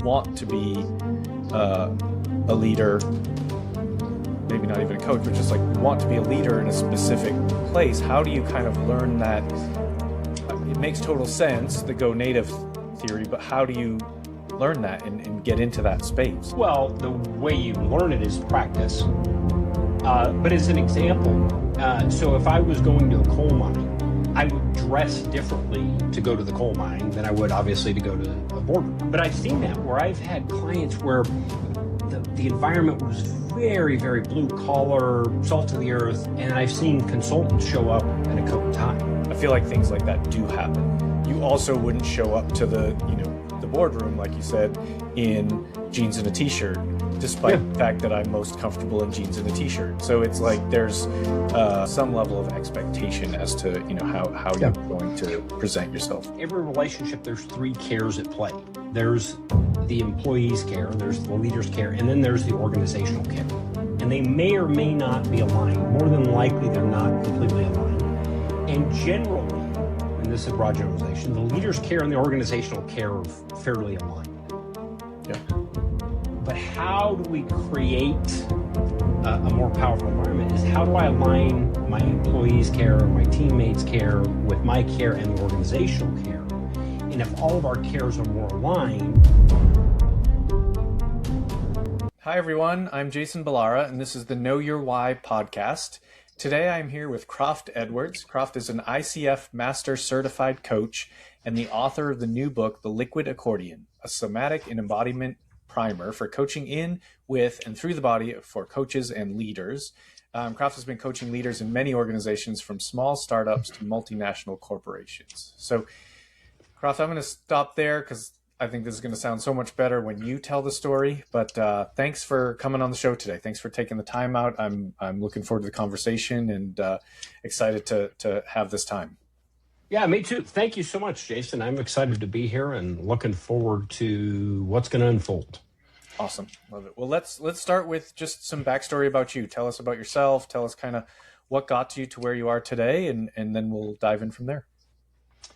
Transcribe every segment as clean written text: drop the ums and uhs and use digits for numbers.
want to be a leader, maybe not even a coach, but just like want to be a leader in a specific place, how do you kind of learn that? It makes total sense, the go native theory, but how do you learn that and get into that space? Well, the way you learn it is practice. But as an example, so if I was going to a coal mine, I would dress differently to go to the coal mine than I would obviously to go to a boardroom. But I've seen that where I've had clients where the environment was very, very blue collar, salt of the earth, and I've seen consultants show up in a coat and tie. I feel like things like that do happen. You also wouldn't show up to the boardroom, like you said, in jeans and a t-shirt, despite the fact that I'm most comfortable in jeans and a t-shirt. So it's like there's some level of expectation as to how you're going to present yourself. Every relationship, there's three cares at play. There's the employee's care, there's the leader's care, and then there's the organizational care. And they may or may not be aligned. More than likely, they're not completely aligned. And generally, and this is a broad generalization, the leader's care and the organizational care are fairly aligned. Yeah. But how do we create a more powerful environment is how do I align my employees' care, my teammates' care with my care and the organizational care? And if all of our cares are more aligned. Hi, everyone. I'm Jason Balara, and this is the Know Your Why podcast. Today, I'm here with Croft Edwards. Croft is an ICF Master Certified Coach and the author of the new book, The Liquid Accordion, a somatic and embodiment primer for coaching in, with, and through the body for coaches and leaders. Croft has been coaching leaders in many organizations, from small startups to multinational corporations. So, Croft, I'm going to stop there because I think this is going to sound so much better when you tell the story. But thanks for coming on the show today. Thanks for taking the time out. I'm looking forward to the conversation and excited to have this time. Yeah, me too. Thank you so much, Jason. I'm excited to be here and looking forward to what's going to unfold. Awesome. Love it. Well, let's start with just some backstory about you. Tell us about yourself. Tell us kind of what got you to where you are today, and then we'll dive in from there.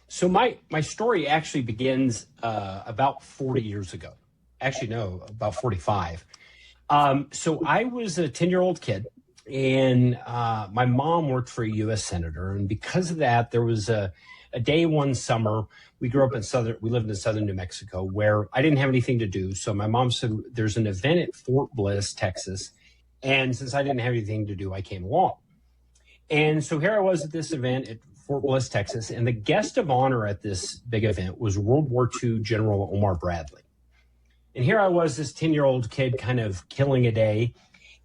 So my story actually begins about 40 years ago. Actually, no, about 45. So I was a 10-year-old kid, and my mom worked for a U.S. senator. And because of that, there was a day one summer. We lived in southern New Mexico, where I didn't have anything to do. So my mom said, there's an event at Fort Bliss, Texas. And since I didn't have anything to do, I came along. And so here I was at this event at Fort Bliss, Texas, and the guest of honor at this big event was World War II General Omar Bradley. And here I was, this 10-year-old kid kind of killing a day,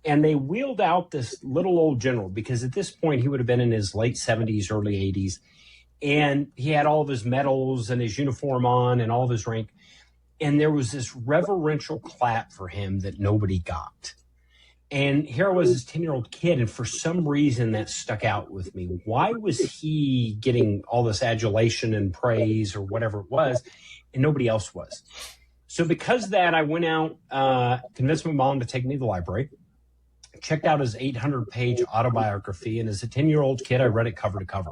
and they wheeled out this little old general, because at this point he would have been in his late 70s, early 80s, and he had all of his medals and his uniform on and all of his rank, and there was this reverential clap for him that nobody got. And here I was, this 10-year-old kid, and for some reason that stuck out with me. Why was he getting all this adulation and praise or whatever it was, and nobody else was? So because of that, I went out, convinced my mom to take me to the library, checked out his 800-page autobiography, and as a 10-year-old kid, I read it cover to cover.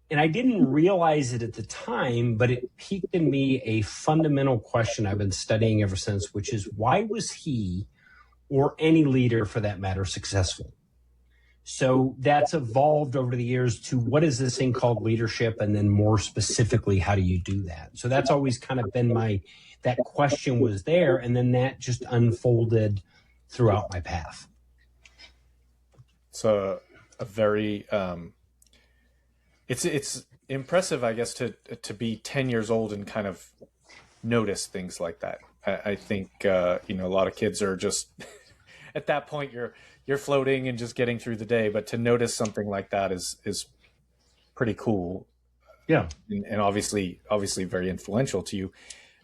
And I didn't realize it at the time, but it piqued in me a fundamental question I've been studying ever since, which is, why was he, or any leader for that matter, successful? So that's evolved over the years to, what is this thing called leadership? And then more specifically, how do you do that? So that's always kind of been that question was there. And then that just unfolded throughout my path. It's a very, it's impressive, I guess, to be 10 years old and kind of notice things like that. I think, a lot of kids are just at that point you're floating and just getting through the day, but to notice something like that is pretty cool. Yeah. And obviously very influential to you.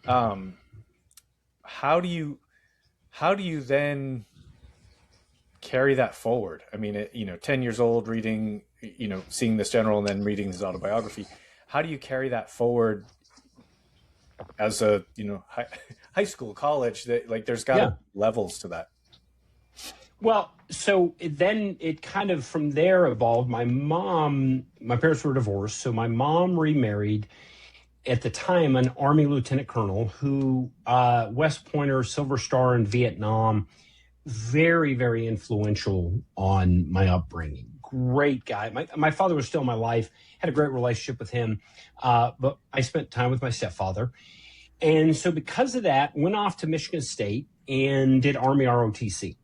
How do you then carry that forward? I mean, 10 years old, reading, seeing this general and then reading his autobiography, how do you carry that forward as a, high school, college, that like there's got to be levels to that? Well, so then it kind of from there evolved. My parents were divorced. So my mom remarried at the time, an Army lieutenant colonel who, West Pointer, Silver Star in Vietnam, very, very influential on my upbringing. Great guy. My father was still in my life, had a great relationship with him, but I spent time with my stepfather. And so because of that, went off to Michigan State and did Army ROTC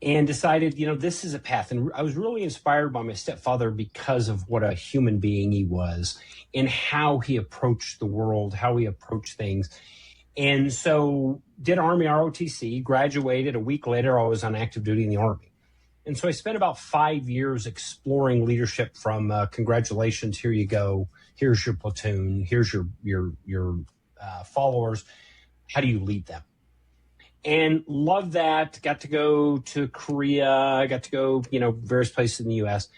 and decided, this is a path. And I was really inspired by my stepfather because of what a human being he was and how he approached the world, how he approached things. And so did Army ROTC, graduated. A week later, I was on active duty in the Army. And so I spent about 5 years exploring leadership from congratulations, here you go. Here's your platoon. Here's your followers. How do you lead them? And loved that. Got to go to Korea. Got to go, various places in the U.S.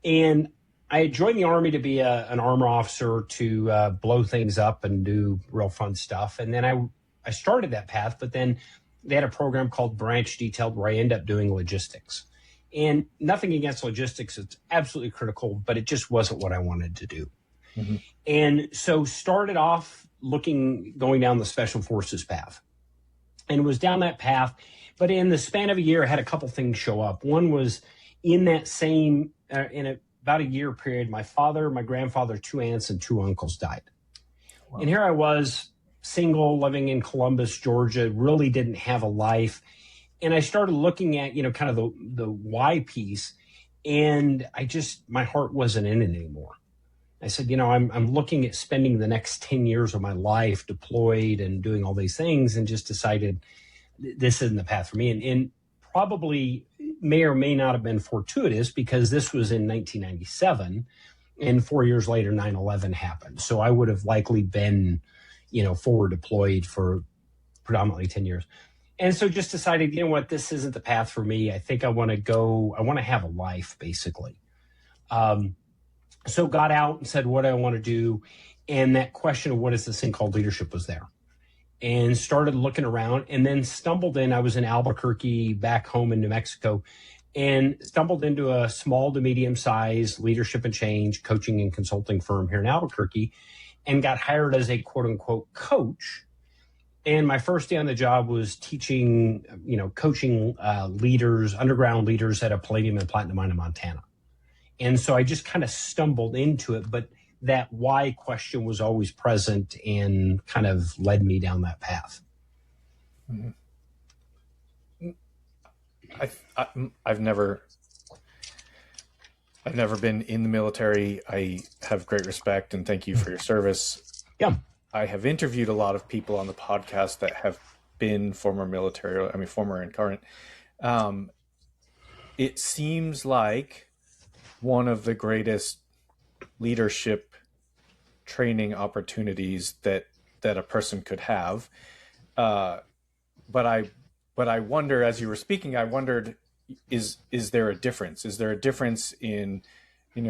And I had joined the Army to be an armor officer to blow things up and do real fun stuff. And then I started that path, but then they had a program called Branch Detailed where I ended up doing logistics. And nothing against logistics. It's absolutely critical, but it just wasn't what I wanted to do. Mm-hmm. And so started off going down the Special Forces path and was down that path. But in the span of a year, I had a couple things show up. One was in that same, about a year period, my father, my grandfather, 2 aunts, and 2 uncles died. Wow. And here I was, single, living in Columbus, Georgia, really didn't have a life. And I started looking at, kind of the why piece, and my heart wasn't in it anymore. I said, I'm looking at spending the next 10 years of my life deployed and doing all these things, and just decided this isn't the path for me. And probably may or may not have been fortuitous, because this was in 1997, and 4 years later, 9/11 happened. So I would have likely been, forward deployed for predominantly 10 years. And so just decided, this isn't the path for me. I think I want to have a life, basically. So got out and said, what do I want to do? And that question of what is this thing called leadership was there. And started looking around, and then stumbled in. I was in Albuquerque, back home in New Mexico, and stumbled into a small to medium-sized leadership and change coaching and consulting firm here in Albuquerque, and got hired as a quote-unquote coach. And my first day on the job was teaching, coaching leaders, underground leaders at a palladium and platinum mine in Montana. And so I just kind of stumbled into it, but that why question was always present and kind of led me down that path. I've never been in the military. I have great respect and thank you for your service. Yeah. I have interviewed a lot of people on the podcast that have been former military, former and current. It seems like one of the greatest leadership training opportunities that a person could have. But I wonder, as you were speaking, I wondered, is there a difference? Is there a difference in,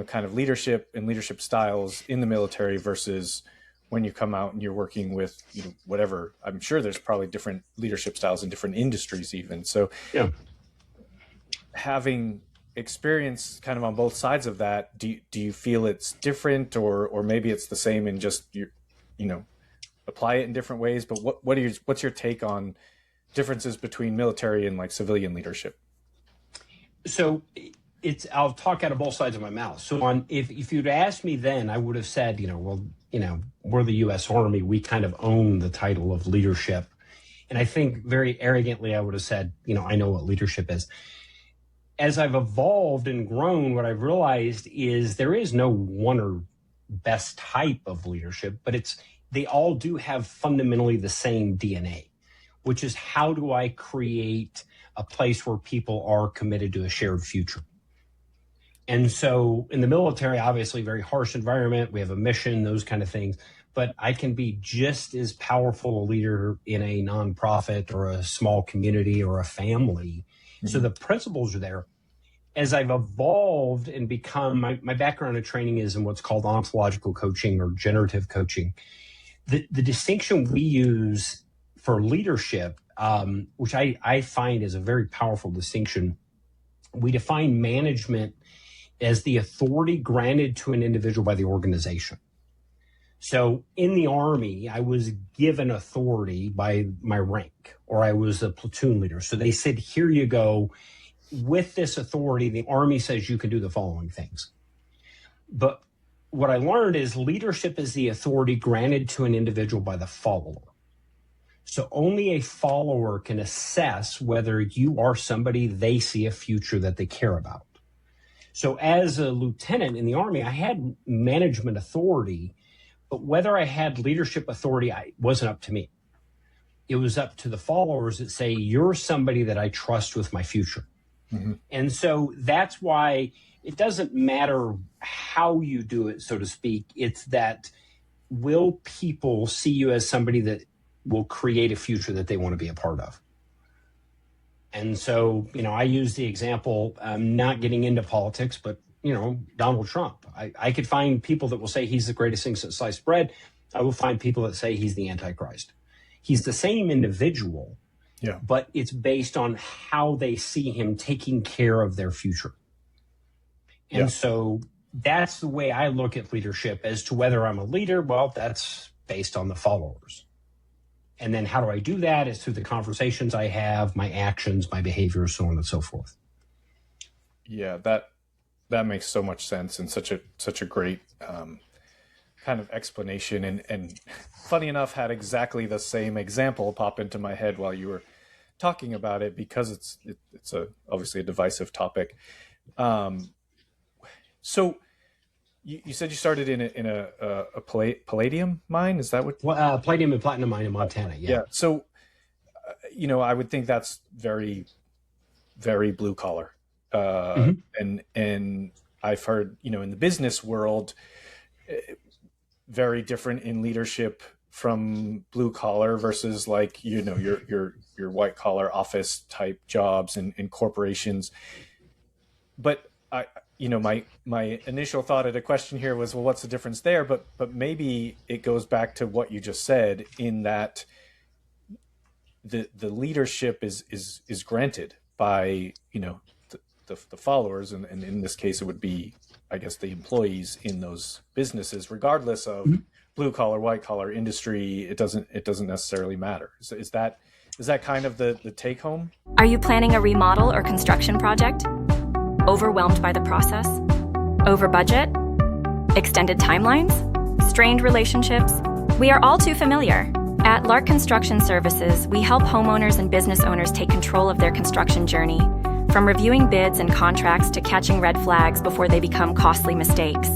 kind of leadership and leadership styles in the military versus when you come out and you're working with, whatever? I'm sure there's probably different leadership styles in different industries even. So yeah, having experience kind of on both sides of that, do you feel it's different, or maybe it's the same and just apply it in different ways? But what's your take on differences between military and like civilian leadership? So I'll talk out of both sides of my mouth. So if you'd asked me then, I would have said, we're the U.S. Army. We kind of own the title of leadership. And I think very arrogantly, I would have said, I know what leadership is. As I've evolved and grown, what I've realized is there is no one or best type of leadership, but they all do have fundamentally the same DNA, which is how do I create a place where people are committed to a shared future? And so in the military, obviously very harsh environment, we have a mission, those kind of things, but I can be just as powerful a leader in a nonprofit or a small community or a family. Mm-hmm. So the principles are there. As I've evolved and become, my background and training is in what's called ontological coaching or generative coaching. The distinction we use for leadership, which I find is a very powerful distinction, we define management as the authority granted to an individual by the organization. So in the Army, I was given authority by my rank, or I was a platoon leader. So they said, here you go. With this authority, the Army says you can do the following things. But what I learned is leadership is the authority granted to an individual by the follower. So only a follower can assess whether you are somebody they see a future that they care about. So as a lieutenant in the Army, I had management authority, but whether I had leadership authority, it wasn't up to me. It was up to the followers that say, you're somebody that I trust with my future. Mm-hmm. And so that's why it doesn't matter how you do it, so to speak. It's that, will people see you as somebody that will create a future that they want to be a part of? And so, I use the example, not getting into politics, but, Donald Trump. I could find people that will say he's the greatest thing since sliced bread. I will find people that say he's the Antichrist. He's the same individual, but it's based on how they see him taking care of their future. And so that's the way I look at leadership. As to whether I'm a leader, well, that's based on the followers. And then how do I do that? Is through the conversations I have, my actions, my behaviors, so on and so forth. Yeah, that makes so much sense, and such a great kind of explanation. And funny enough, had exactly the same example pop into my head while you were talking about it, because it's obviously a divisive topic. So you said you started in a palladium mine. Is that what? Palladium and platinum mine in Montana. Yeah. So, I would think that's very, very blue collar. And I've heard, in the business world, very different in leadership from blue collar versus like, your white collar office type jobs and corporations. But my initial thought at a question here was, well, what's the difference there? But maybe it goes back to what you just said, in that the leadership is granted by, the followers. And in this case, it would be, I guess, the employees in those businesses, regardless of blue collar, white collar industry. It doesn't necessarily matter. Is that kind of the take home? Are you planning a remodel or construction project? Overwhelmed by the process? Over budget? Extended timelines? Strained relationships? We are all too familiar. At Lark Construction Services, we help homeowners and business owners take control of their construction journey, from reviewing bids and contracts to catching red flags before they become costly mistakes.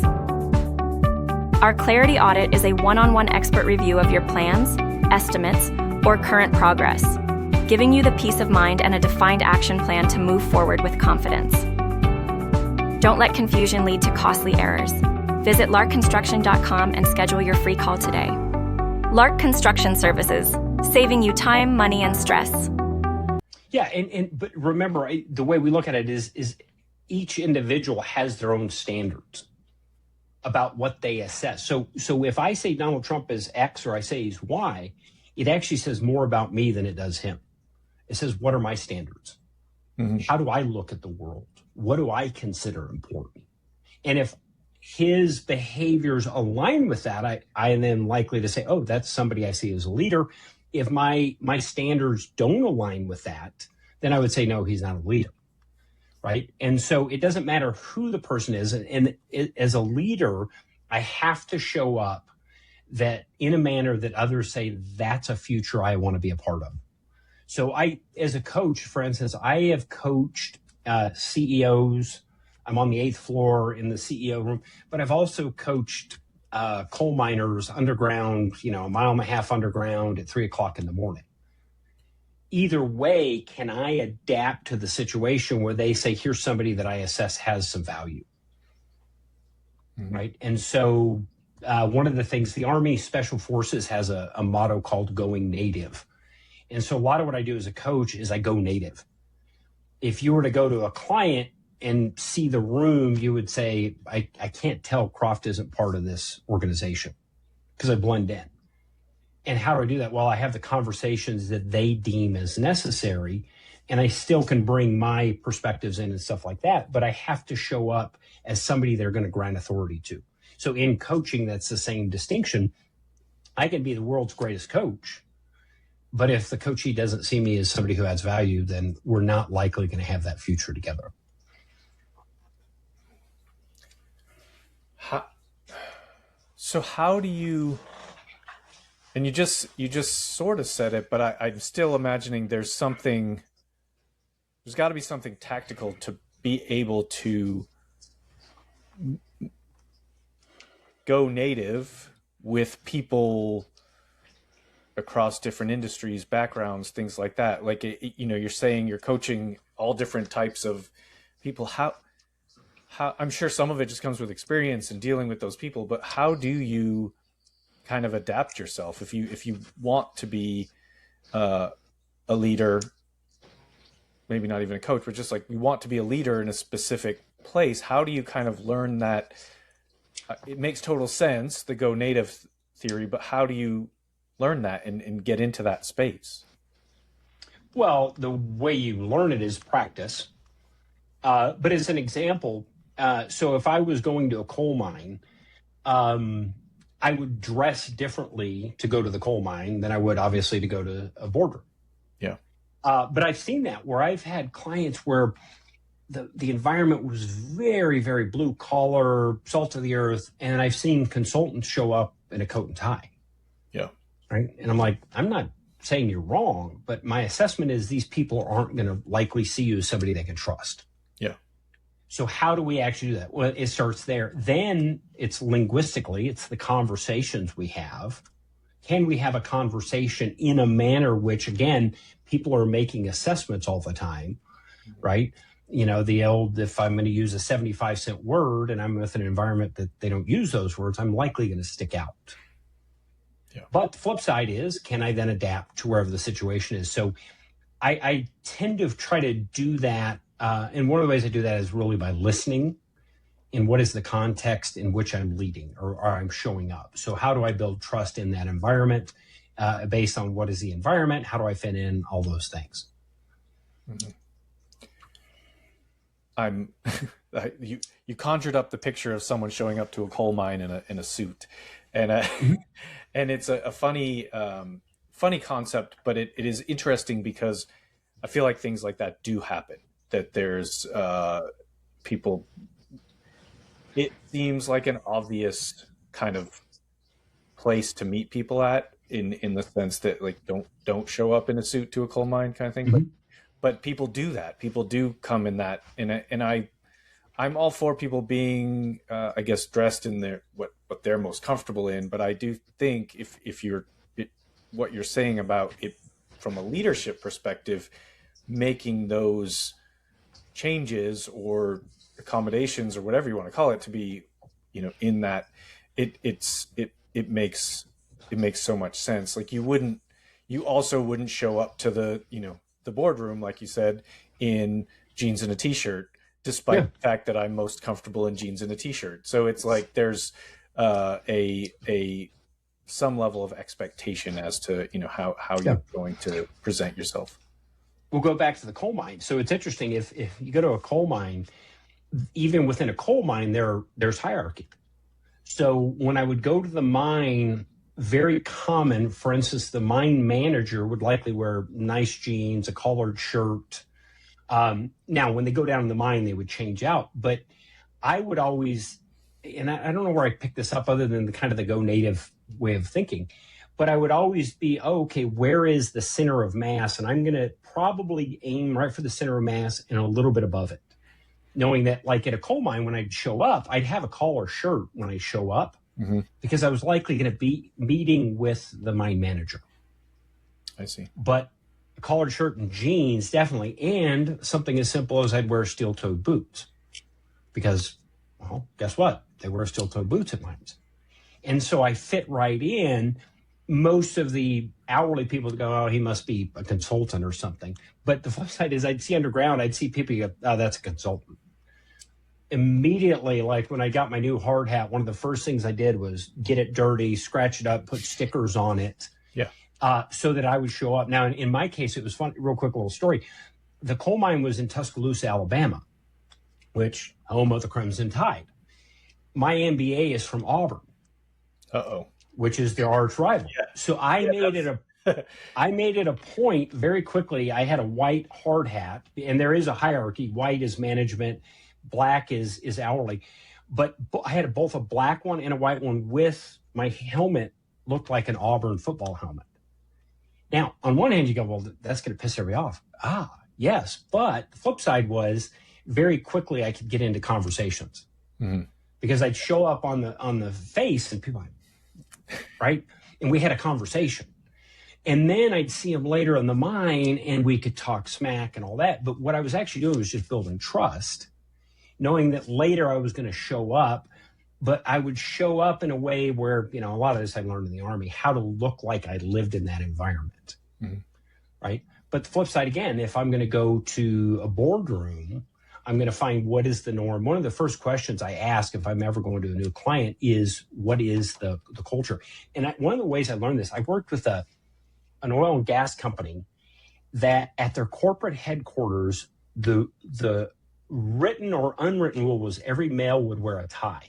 Our Clarity Audit is a one-on-one expert review of your plans, estimates, or current progress, giving you the peace of mind and a defined action plan to move forward with confidence. Don't let confusion lead to costly errors. Visit larkconstruction.com and schedule your free call today. Lark Construction Services, saving you time, money, and stress. Yeah, but remember, the way we look at it is each individual has their own standards about what they assess. So if I say Donald Trump is X or I say he's Y, it actually says more about me than it does him. It says, what are my standards? Mm-hmm. How do I look at the world? What do I consider important? And if his behaviors align with that, I am then likely to say, oh, that's somebody I see as a leader. If my standards don't align with that, then I would say, no, he's not a leader, right? And so it doesn't matter who the person is. And as a leader, I have to show up that in a manner that others say, that's a future I want to be a part of. So as a coach, for instance, I have coached CEOs. I'm on the 8th floor in the CEO room, but I've also coached coal miners underground, a mile and a half underground at 3:00 in the morning. Either way, can I adapt to the situation where they say, here's somebody that I assess has some value, right? And so one of the things, the Army Special Forces has a motto called going native. And so a lot of what I do as a coach is I go native. If you were to go to a client and see the room, you would say, I can't tell Croft isn't part of this organization because I blend in. And how do I do that? Well, I have the conversations that they deem as necessary, and I still can bring my perspectives in and stuff like that, but I have to show up as somebody they're going to grant authority to. So in coaching, that's the same distinction. I can be the world's greatest coach, but if the coachee doesn't see me as somebody who adds value, then we're not likely going to have that future together. How do you, and you just sort of said it, but I'm still imagining there's got to be something tactical to be able to go native with people across different industries, backgrounds, things like that. Like, you're saying you're coaching all different types of people. How I'm sure some of it just comes with experience and dealing with those people, but how do you kind of adapt yourself if you want to be a leader, maybe not even a coach, but just like you want to be a leader in a specific place? How do you kind of learn that? It makes total sense, the go native theory, but how do you learn that and get into that space? Well, the way you learn it is practice. But as an example, so if I was going to a coal mine, I would dress differently to go to the coal mine than I would obviously to go to a boardroom. Yeah. But I've seen that where I've had clients where the environment was very, very blue collar, salt of the earth. And I've seen consultants show up in a coat and tie. Yeah. Right. And I'm like, I'm not saying you're wrong, but my assessment is these people aren't going to likely see you as somebody they can trust. Yeah. So how do we actually do that? Well, it starts there. Then it's linguistically, it's the conversations we have. Can we have a conversation in a manner which, again, people are making assessments all the time, right? If I'm going to use a 75-cent word and I'm with an environment that they don't use those words, I'm likely going to stick out. Yeah. But the flip side is, can I then adapt to wherever the situation is? So I tend to try to do that. And one of the ways I do that is really by listening in what is the context in which I'm leading or I'm showing up. So how do I build trust in that environment based on what is the environment? How do I fit in? All those things. Mm-hmm. You conjured up the picture of someone showing up to a coal mine in a suit, and and it's a funny concept, but it is interesting because I feel like things like that do happen. That there's people. It seems like an obvious kind of place to meet people at, in the sense that, like, don't show up in a suit to a coal mine kind of thing, Mm-hmm. but people do that. People do come in that, and I'm all for people being, I guess, dressed in their what they're most comfortable in. But I do think if what you're saying about it from a leadership perspective, making those changes or accommodations or whatever you want to call it to be, in that, it makes so much sense. Like you also wouldn't show up to the boardroom, like you said, in jeans and a t-shirt, despite the fact that I'm most comfortable in jeans and a t-shirt. So it's like there's some level of expectation as to how you're going to present yourself. We'll go back to the coal mine. So it's interesting, if you go to a coal mine, even within a coal mine, there's hierarchy. So when I would go to the mine, very common, for instance, the mine manager would likely wear nice jeans, a collared shirt. Now, when they go down in the mine, they would change out. But I would always, and I don't know where I picked this up other than the go native way of thinking, but I would always be, okay, where is the center of mass? And I'm going to probably aim right for the center of mass and a little bit above it. Knowing that, like at a coal mine, when I'd show up, I'd have a collar shirt when I show up, mm-hmm. because I was likely going to be meeting with the mine manager. I see. But a collared shirt and jeans, definitely. And something as simple as I'd wear steel-toed boots. Because, well, guess what? They wear steel-toed boots at mines. And so I fit right in. Most of the hourly people would go, oh, he must be a consultant or something. But the flip side is I'd see underground, I'd see people go, oh, that's a consultant. Immediately, like when I got my new hard hat, one of the first things I did was get it dirty, scratch it up, put stickers on it. Yeah. So that I would show up. Now, in my case, it was fun. Real quick little story. The coal mine was in Tuscaloosa, Alabama, which home of the Crimson Tide. my MBA is from Auburn, which is the arch rival. Yeah. So I made it a point very quickly. I had a white hard hat, and there is a hierarchy. White is management, black is hourly. But I had both a black one and a white one with my helmet looked like an Auburn football helmet. Now, on one hand, you go, well, that's going to piss everybody off. Yes. But the flip side was very quickly I could get into conversations because I'd show up on the face and people, right? And we had a conversation. And then I'd see them later in the mine and we could talk smack and all that. But what I was actually doing was just building trust, knowing that later I was going to show up, but I would show up in a way where, a lot of this I learned in the Army, how to look like I lived in that environment, right? But the flip side, again, if I'm going to go to a boardroom, I'm going to find what is the norm. One of the first questions I ask if I'm ever going to a new client is, what is the culture? And one of the ways I learned this, I worked with an oil and gas company that at their corporate headquarters, the written or unwritten rule was every male would wear a tie.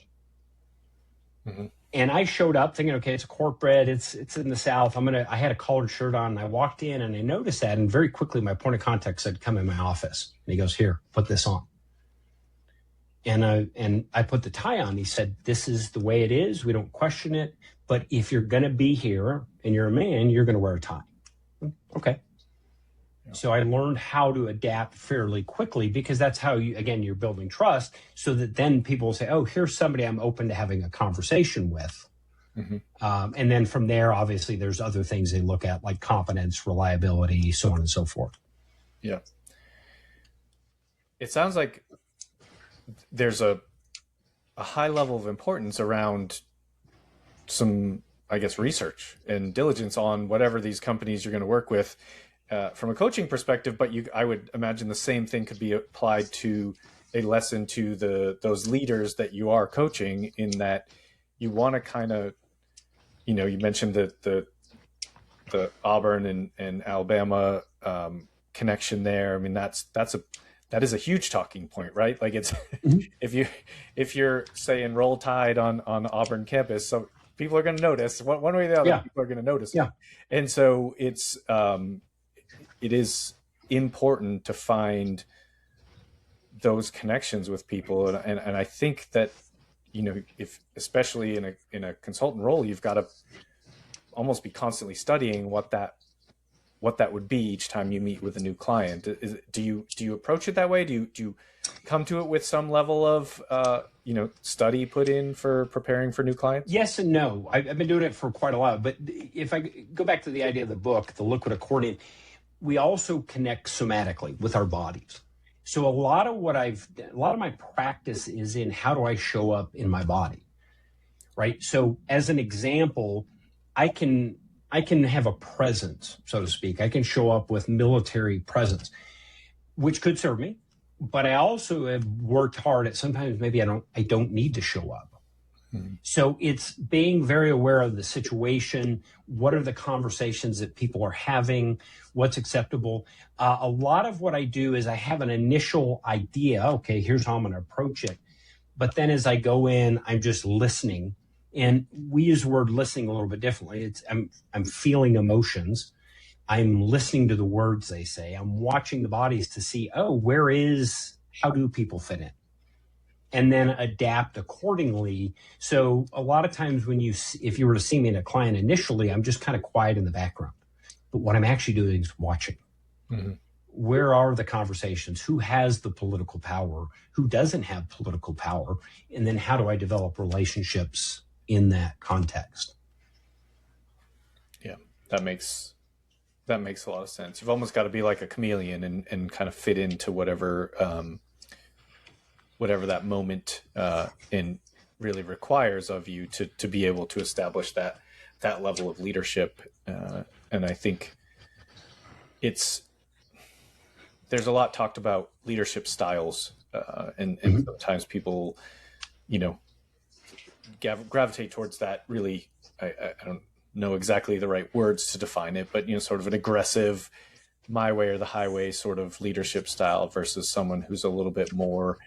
And I showed up thinking, okay, it's a corporate, it's in the South. I had a collared shirt on and I walked in and I noticed that. And very quickly, my point of contact said, come in my office. And he goes, here, put this on. And I put the tie on. He said, this is the way it is. We don't question it. But if you're going to be here and you're a man, you're going to wear a tie. Okay. So I learned how to adapt fairly quickly because that's how you're building trust so that then people will say, oh, here's somebody I'm open to having a conversation with. And then from there, obviously, there's other things they look at like competence, reliability, so on and so forth. Yeah. It sounds like there's a high level of importance around some, I guess, research and diligence on whatever these companies you're going to work with. From a coaching perspective, but I would imagine the same thing could be applied to a lesson to those leaders that you are coaching, in that you want to kind of, you mentioned the Auburn and Alabama connection there. I mean, that is a huge talking point, right? Like it's if you're saying Roll Tide on Auburn campus, so people are going to notice one way or the other. People are going to notice, and so it is important to find those connections with people. And I think that, if, especially in a consultant role, you've got to almost be constantly studying what that would be each time you meet with a new client. Do you approach it that way? Do you come to it with some level of, study put in for preparing for new clients? Yes and no. I've been doing it for quite a while, but if I go back to the idea of the book, The Liquid Accordion, we also connect somatically with our bodies. So a lot of my practice is in how do I show up in my body, right? So as an example, I can have a presence, so to speak. I can show up with military presence, which could serve me, but I also have worked hard at sometimes maybe I don't need to show up. So it's being very aware of the situation. What are the conversations that people are having? What's acceptable? A lot of what I do is I have an initial idea. Okay, here's how I'm going to approach it. But then as I go in, I'm just listening. And we use the word listening a little bit differently. I'm feeling emotions. I'm listening to the words they say. I'm watching the bodies to see, how do people fit in? And then adapt accordingly. So a lot of times if you were to see me in a client initially, I'm just kind of quiet in the background. But what I'm actually doing is watching. Where are the conversations? Who has the political power? Who doesn't have political power? And then how do I develop relationships in that context? Yeah, that makes a lot of sense. You've almost got to be like a chameleon and kind of fit into whatever that moment and really requires of you to be able to establish that level of leadership. And I think there's a lot talked about leadership styles, and sometimes people, gravitate towards that. Really, I don't know exactly the right words to define it, but sort of an aggressive, my way or the highway sort of leadership style versus someone who's a little bit more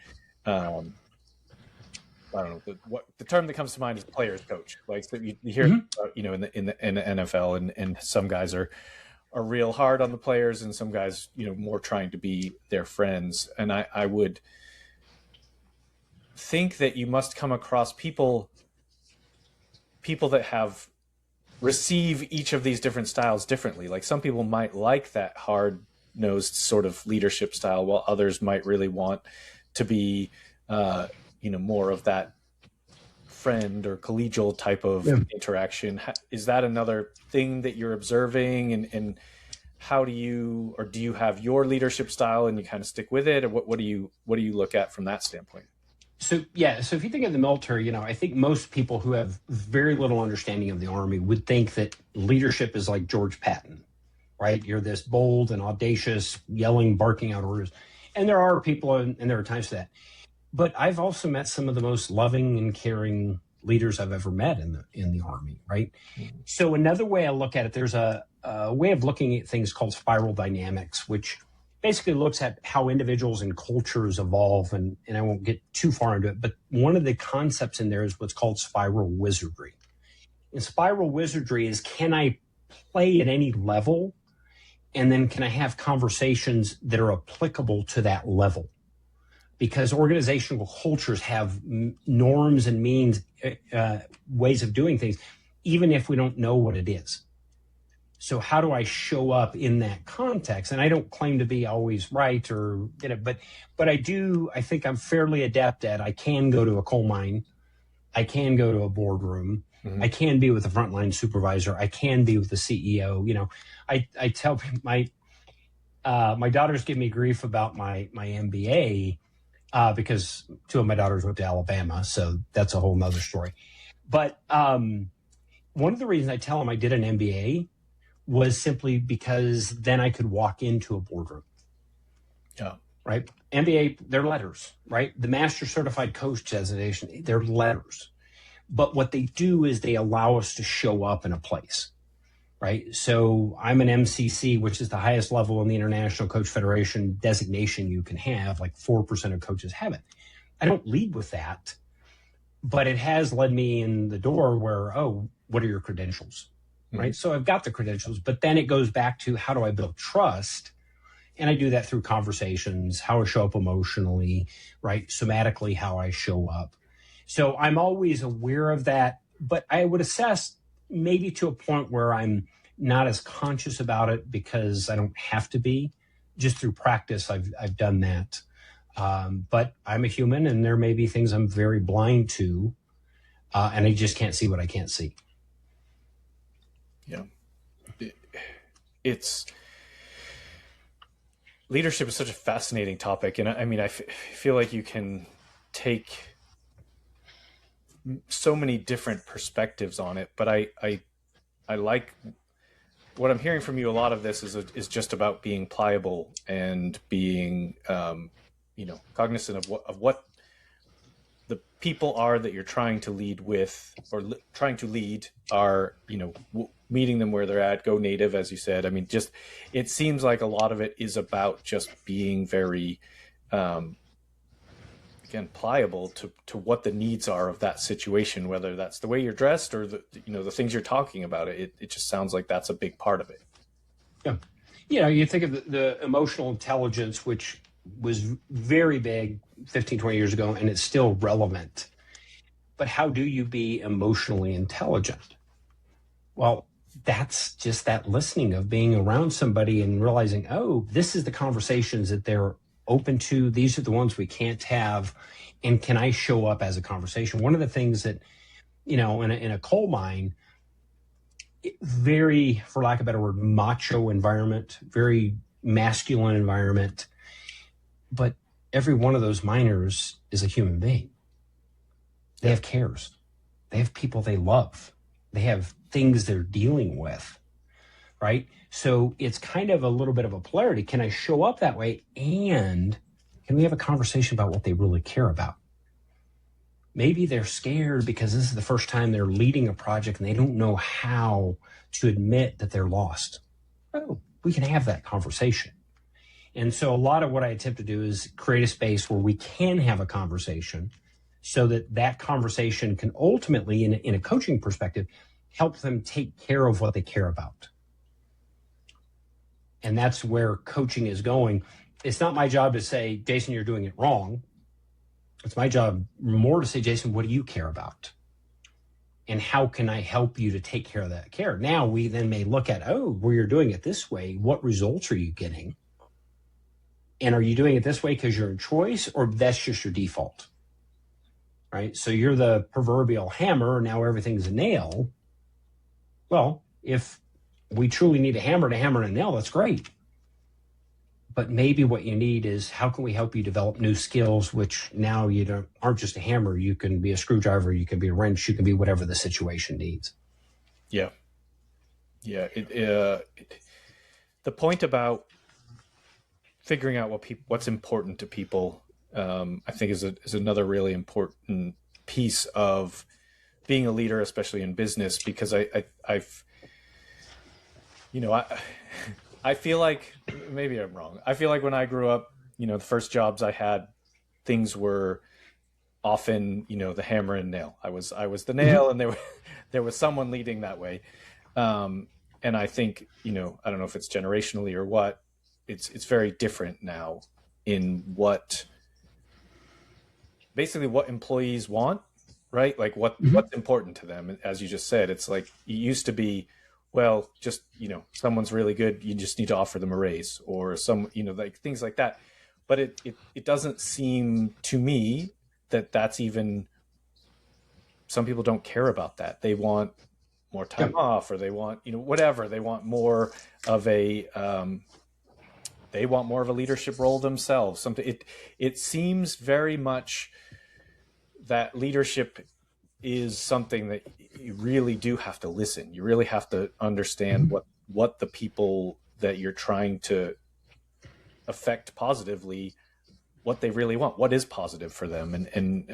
I don't know, the term that comes to mind is players coach. Like you hear, in the NFL, and some guys are real hard on the players, and some guys, more trying to be their friends. And I would think that you must come across people that have receive each of these different styles differently. Like some people might like that hard-nosed sort of leadership style, while others might really want to be, more of that friend or collegial type of interaction. Is that another thing that you're observing? And how do you have your leadership style and you kind of stick with it? Or what do you look at from that standpoint? So if you think of the military, I think most people who have very little understanding of the Army would think that leadership is like George Patton, right? You're this bold and audacious, yelling, barking out orders. And there are people, and there are times for that. But I've also met some of the most loving and caring leaders I've ever met in the Army, right? Mm-hmm. So another way I look at it, there's a way of looking at things called spiral dynamics, which basically looks at how individuals and cultures evolve, and I won't get too far into it, but one of the concepts in there is what's called spiral wizardry. And spiral wizardry is, can I play at any level? And then can I have conversations that are applicable to that level? Because organizational cultures have norms and means, ways of doing things, even if we don't know what it is. So how do I show up in that context? And I don't claim to be always right or, but I think I'm fairly adept at, I can go to a coal mine. I can go to a boardroom. Mm-hmm. I can be with a frontline supervisor. I can be with the CEO. I tell people my daughters give me grief about my MBA because two of my daughters went to Alabama. So that's a whole nother story. But one of the reasons I tell them I did an MBA was simply because then I could walk into a boardroom. Yeah. Right? MBA, they're letters, right? The Master Certified Coach designation, they're letters. But what they do is they allow us to show up in a place, right? So I'm an MCC, which is the highest level in the International Coach Federation designation you can have. Like 4% of coaches have it. I don't lead with that, but it has led me in the door where, what are your credentials? Right. So I've got the credentials, but then it goes back to, how do I build trust? And I do that through conversations, how I show up emotionally, right? Somatically, how I show up. So I'm always aware of that, but I would assess maybe to a point where I'm not as conscious about it because I don't have to be. Just through practice, I've done that. But I'm a human, and there may be things I'm very blind to, and I just can't see what I can't see. Yeah. Leadership is such a fascinating topic. And I feel like you can take so many different perspectives on it, but I like what I'm hearing from you. A lot of this is just about being pliable and being, cognizant of what the people are that you're trying to lead with, or trying to lead are, meeting them where they're at, go native, as you said. It seems like a lot of it is about just being very, pliable to what the needs are of that situation, whether that's the way you're dressed or the things you're talking about. It just sounds like that's a big part of it. Yeah. You think of the emotional intelligence, which was very big 15, 20 years ago, and it's still relevant. But how do you be emotionally intelligent? Well, that's just that listening, of being around somebody and realizing, this is the conversations that they're open to. These are the ones we can't have. And can I show up as a conversation? One of the things that, in a coal mine, very, for lack of a better word, macho environment, very masculine environment. But every one of those miners is a human being. They have cares. They have people they love. They have things they're dealing with, right? So it's kind of a little bit of a polarity. Can I show up that way? And can we have a conversation about what they really care about? Maybe they're scared because this is the first time they're leading a project and they don't know how to admit that they're lost. We can have that conversation. And so a lot of what I attempt to do is create a space where we can have a conversation so that that conversation can ultimately, in a coaching perspective, help them take care of what they care about. And that's where coaching is going. It's not my job to say, Jason, you're doing it wrong. It's my job more to say, Jason, what do you care about? And how can I help you to take care of that care? Now we then may look at, where you're doing it this way, what results are you getting? And are you doing it this way because you're in choice, or that's just your default? Right? So you're the proverbial hammer, now everything's a nail. Well, if we truly need a hammer to hammer a nail, that's great. But maybe what you need is, how can we help you develop new skills, which now you aren't just a hammer. You can be a screwdriver, you can be a wrench, you can be whatever the situation needs. Yeah. Yeah. The point about figuring out what's important to people, I think is another really important piece of being a leader, especially in business, because I feel like, maybe I'm wrong. I feel like when I grew up, the first jobs I had, things were often, the hammer and nail. I was the nail, and there was someone leading that way. And I think, I don't know if it's generationally or what, it's very different now in basically what employees want, right? Like what's important to them. As you just said, it's like, it used to be, well, just, someone's really good, you just need to offer them a raise, or like things like that. But it doesn't seem to me that that's even, some people don't care about that. They want more time off, or they want, whatever. They want more of a, leadership role themselves. It seems very much that leadership is something that you really do have to listen. You really have to understand what the people that you're trying to affect positively, what they really want, what is positive for them. And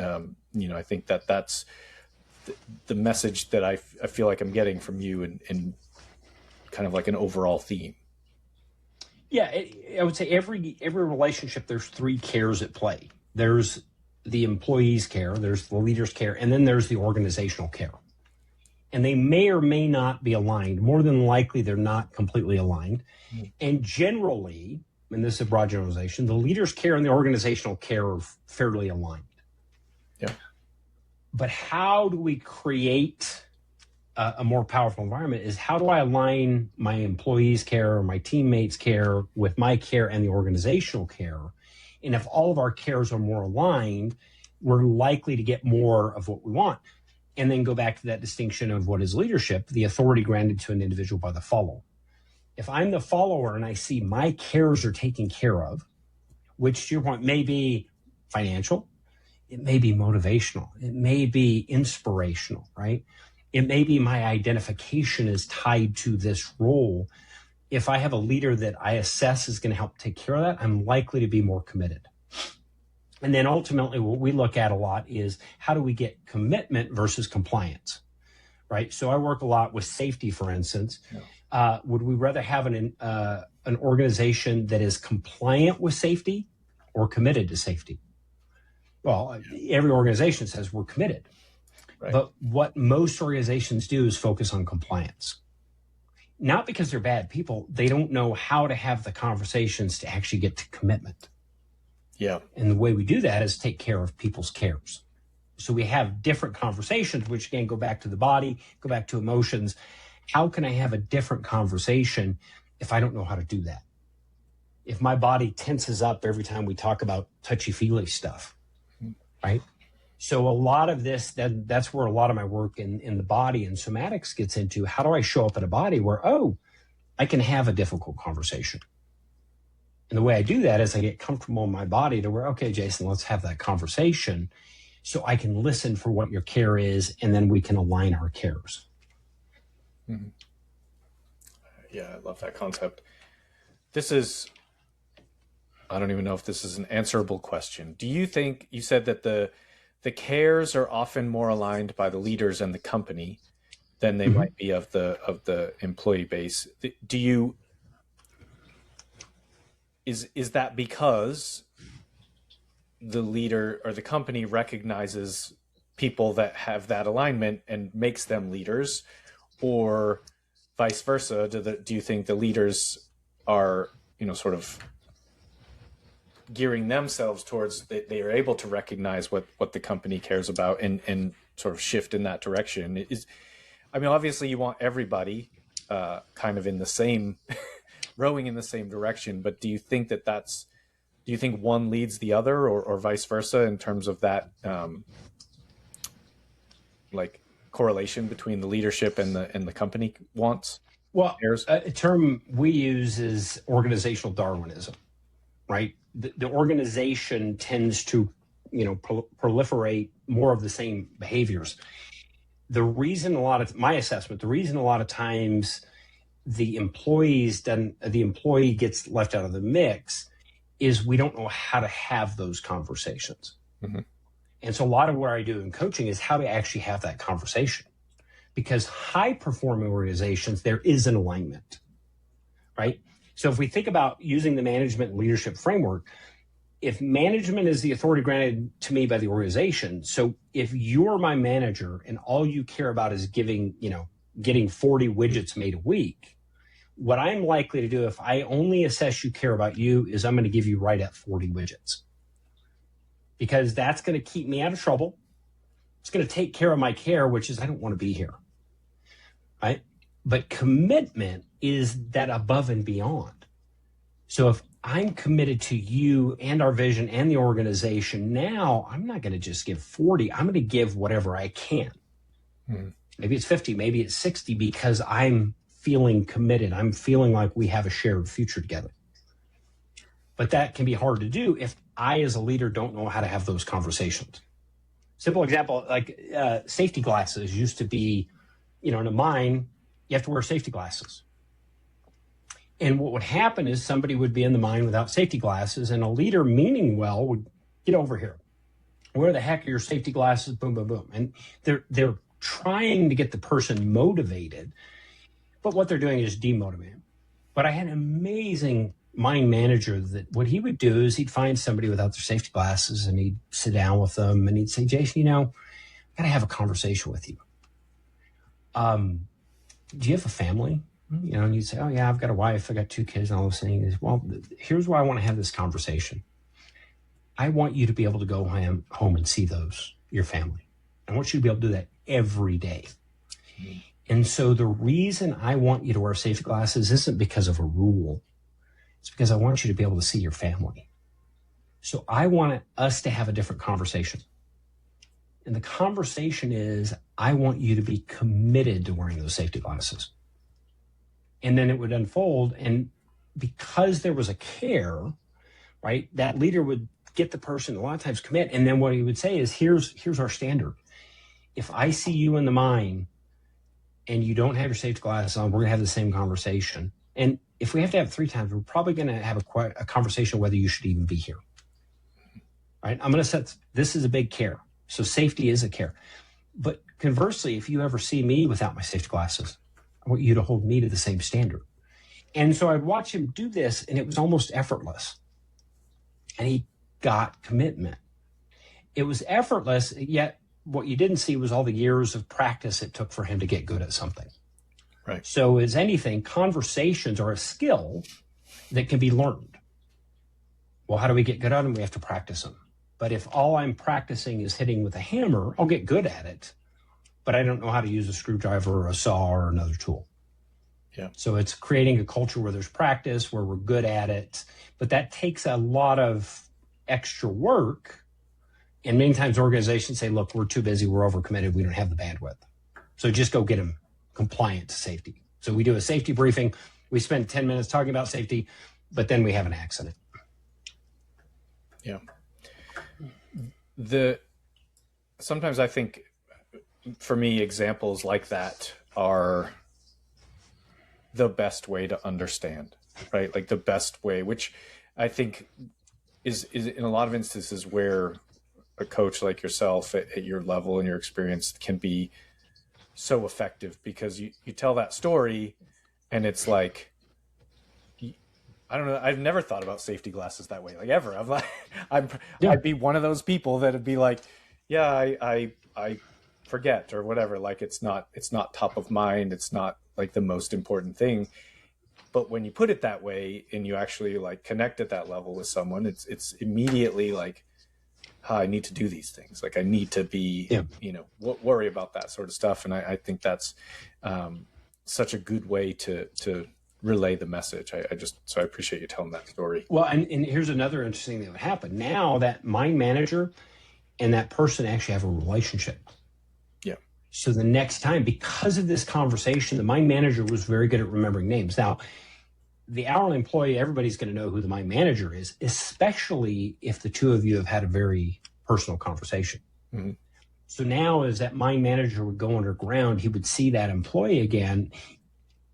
I think that's the message that I feel like I'm getting from you, and kind of like an overall theme. Yeah, I would say every relationship, there's three cares at play. There's the employee's care, there's the leader's care, and then there's the organizational care. And they may or may not be aligned. More than likely, they're not completely aligned. And generally, and this is a broad generalization, the leader's care and the organizational care are fairly aligned. Yeah. But how do we create a more powerful environment is, how do I align my employees' care or my teammates' care with my care and the organizational care? And if all of our cares are more aligned, we're likely to get more of what we want. And then go back to that distinction of what is leadership, the authority granted to an individual by the follower. If I'm the follower and I see my cares are taken care of, which, to your point, may be financial, it may be motivational, it may be inspirational, right? It may be my identification is tied to this role. If I have a leader that I assess is going to help take care of that, I'm likely to be more committed. And then ultimately, what we look at a lot is, how do we get commitment versus compliance, right? So I work a lot with safety, for instance. Yeah. Would we rather have an organization that is compliant with safety or committed to safety? Well, every organization says we're committed. Right. But what most organizations do is focus on compliance. Not because they're bad people. They don't know how to have the conversations to actually get to commitment. Yeah. And the way we do that is take care of people's cares. So we have different conversations, which again, go back to the body, go back to emotions. How can I have a different conversation if I don't know how to do that? If my body tenses up every time we talk about touchy-feely stuff, right? So a lot of this, that's where a lot of my work in the body and somatics gets into. How do I show up in a body where, I can have a difficult conversation? And the way I do that is I get comfortable in my body to where, okay, Jason, let's have that conversation so I can listen for what your care is, and then we can align our cares. Mm-hmm. Yeah, I love that concept. I don't even know if this is an answerable question. Do you think, you said that the cares are often more aligned by the leaders and the company than they might be of the employee base? Is that because the leader or the company recognizes people that have that alignment and makes them leaders, or vice versa? Do you think the leaders are, sort of gearing themselves towards they are able to recognize what the company cares about and sort of shift in that direction? Obviously you want everybody kind of in the same rowing in the same direction, but do you think do you think one leads the other, or vice versa, in terms of that like correlation between the leadership and the company wants? Well, a term we use is organizational Darwinism, right? The organization tends to, proliferate more of the same behaviors. The reason my assessment, the reason a lot of times the employee gets left out of the mix is we don't know how to have those conversations. Mm-hmm. And so a lot of what I do in coaching is how to actually have that conversation. Because high-performing organizations, there is an alignment, right? So if we think about using the management and leadership framework, if management is the authority granted to me by the organization, so if you're my manager and all you care about is getting 40 widgets made a week, what I'm likely to do if I only assess you care about you is I'm going to give you right at 40 widgets. Because that's going to keep me out of trouble. It's going to take care of my care, which is I don't want to be here. Right? But commitment is that above and beyond. So if I'm committed to you and our vision and the organization, now I'm not going to just give 40. I'm going to give whatever I can. Maybe it's 50, maybe it's 60, because I'm feeling committed. I'm feeling like we have a shared future together. But that can be hard to do if I, as a leader, don't know how to have those conversations. Simple example, like safety glasses used to be, in a mine, you have to wear safety glasses. And what would happen is somebody would be in the mine without safety glasses, and a leader, meaning well, would get over here. Where the heck are your safety glasses? Boom, boom, boom. And they're trying to get the person motivated, but what they're doing is demotivating. But I had an amazing mine manager that what he would do is he'd find somebody without their safety glasses, and he'd sit down with them and he'd say, Jason, I got to have a conversation with you. Do you have a family? And you'd say, oh yeah, I've got a wife, I got 2 kids, and all those things. Well, here's why I want to have this conversation. I want you to be able to go home and see your family. I want you to be able to do that every day. Mm-hmm. And so the reason I want you to wear safety glasses isn't because of a rule. It's because I want you to be able to see your family. So I want us to have a different conversation. And the conversation is, I want you to be committed to wearing those safety glasses. And then it would unfold. And because there was a care, right, that leader would get the person a lot of times commit. And then what he would say is, here's our standard. If I see you in the mine and you don't have your safety glasses on, we're going to have the same conversation. And if we have to have it 3 times, we're probably going to have a conversation whether you should even be here. Right? I'm going to set, this is a big care. So safety is a care. But conversely, if you ever see me without my safety glasses, I want you to hold me to the same standard. And so I'd watch him do this, and it was almost effortless. And he got commitment. It was effortless, yet what you didn't see was all the years of practice it took for him to get good at something. Right. So as anything, conversations are a skill that can be learned. Well, how do we get good at them? We have to practice them. But if all I'm practicing is hitting with a hammer, I'll get good at it. But I don't know how to use a screwdriver or a saw or another tool. Yeah. So it's creating a culture where there's practice, where we're good at it. But that takes a lot of extra work. And many times organizations say, look, we're too busy, we're overcommitted, we don't have the bandwidth. So just go get them compliant to safety. So we do a safety briefing. We spend 10 minutes talking about safety, but then we have an accident. Yeah. Sometimes I think, for me, examples like that are the best way to understand, right? Like the best way, which I think is in a lot of instances where a coach like yourself at your level and your experience can be so effective, because you tell that story and it's like, I don't know. I've never thought about safety glasses that way, like ever. I'm like, I'd be one of those people that'd be like, yeah, I forget or whatever. Like it's not top of mind. It's not like the most important thing. But when you put it that way and you actually like connect at that level with someone, it's immediately like, I need to do these things. Like I need to be, worry about that sort of stuff. And I think that's such a good way to relay the message. So I appreciate you telling that story. Well, and here's another interesting thing that happened. Now that mine manager and that person actually have a relationship. Yeah. So the next time, because of this conversation, the mine manager was very good at remembering names. Now, the hourly employee, everybody's going to know who the mine manager is, especially if the two of you have had a very personal conversation. Mm-hmm. So now as that mine manager would go underground, he would see that employee again.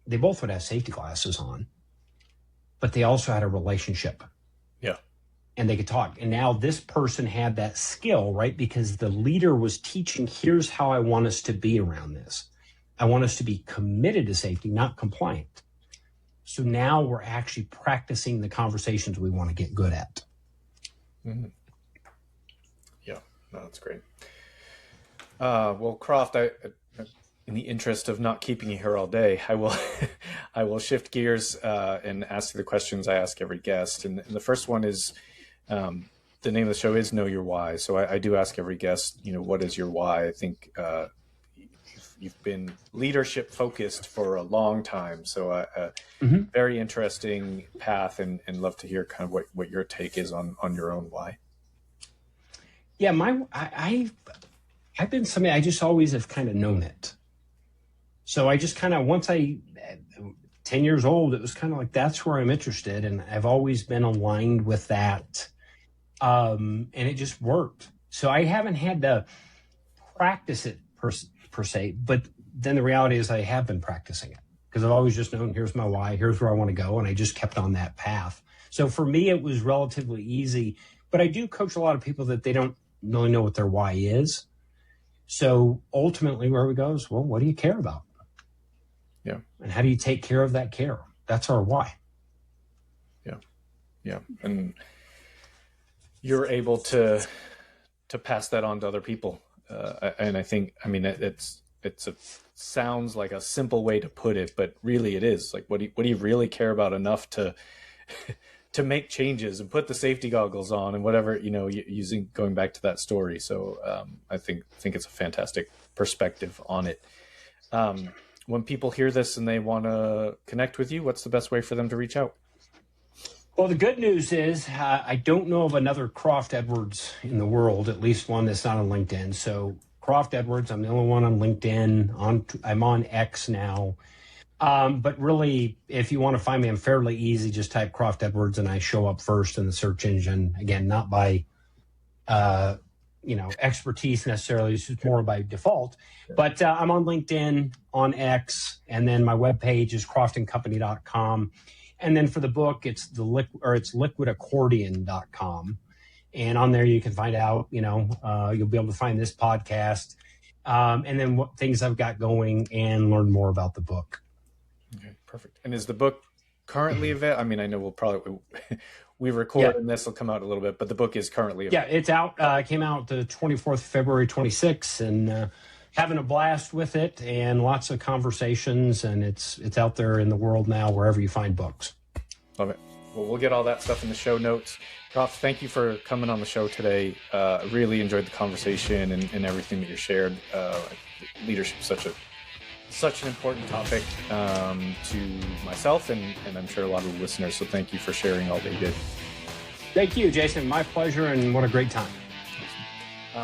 They both would have safety glasses on, but they also had a relationship. Yeah. And they could talk. And now this person had that skill, right? Because the leader was teaching, here's how I want us to be around this. I want us to be committed to safety, not compliant. So now we're actually practicing the conversations we want to get good at. Mm-hmm. Yeah, no, that's great. Well, Croft, in the interest of not keeping you here all day, I will shift gears and ask you the questions I ask every guest. And the first one is, the name of the show is Know Your Why. So I do ask every guest, what is your why? I think you've been leadership focused for a long time. So very interesting path and love to hear kind of what your take is on your own why. Yeah, I've been somebody, I just always have kind of known it. So I just kind of, 10 years old, it was kind of like, that's where I'm interested. And I've always been aligned with that. And it just worked. So I haven't had to practice it per se, but then the reality is I have been practicing it because I've always just known, here's my why, here's where I want to go. And I just kept on that path. So for me, it was relatively easy, but I do coach a lot of people that they don't really know what their why is. So ultimately where we go is, well, what do you care about? Yeah. And how do you take care of that care? That's our why. Yeah. Yeah. And you're able to pass that on to other people. And I think, it's sounds like a simple way to put it, but really it is like, what do you really care about enough to make changes and put the safety goggles on and whatever, going back to that story. So I think it's a fantastic perspective on it. When people hear this and they want to connect with you, what's the best way for them to reach out? Well, the good news is I don't know of another Croft Edwards in the world, at least one that's not on LinkedIn. So Croft Edwards, I'm the only one on LinkedIn. I'm on X now. But really, if you want to find me, I'm fairly easy. Just type Croft Edwards and I show up first in the search engine. Again, not by expertise necessarily. It's just more by default. But I'm on LinkedIn, on X, and then my webpage is croftandcompany.com. And then for the book, it's liquidaccordion.com. And on there, you can find out, you'll be able to find this podcast and then what things I've got going and learn more about the book. Okay, perfect. And is the book currently available? I know we'll probably, we record and this will come out a little bit, but the book is currently available. Yeah, it's out. It came out the 24th, February 26th, and having a blast with it and lots of conversations, and it's out there in the world now wherever you find books. Love it. Well, we'll get all that stuff in the show notes. Croft, thank you for coming on the show today. I really enjoyed the conversation and everything that you shared. Leadership is such an important topic to myself and I'm sure a lot of the listeners. So thank you for sharing all that you did. Thank you, Jason. My pleasure, and what a great time.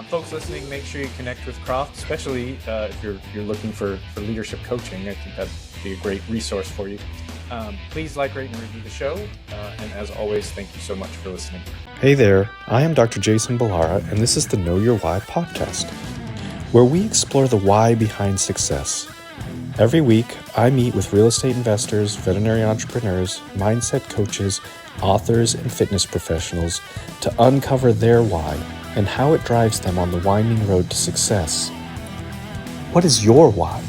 Folks listening, make sure you connect with Croft, especially if you're looking for leadership coaching. I think that'd be a great resource for you. Please like, rate, and review the show. And as always, thank you so much for listening. Hey there, I am Dr. Jason Balara, and this is the Know Your Why podcast, where we explore the why behind success. Every week, I meet with real estate investors, veterinary entrepreneurs, mindset coaches, authors, and fitness professionals to uncover their why and how it drives them on the winding road to success. What is your why?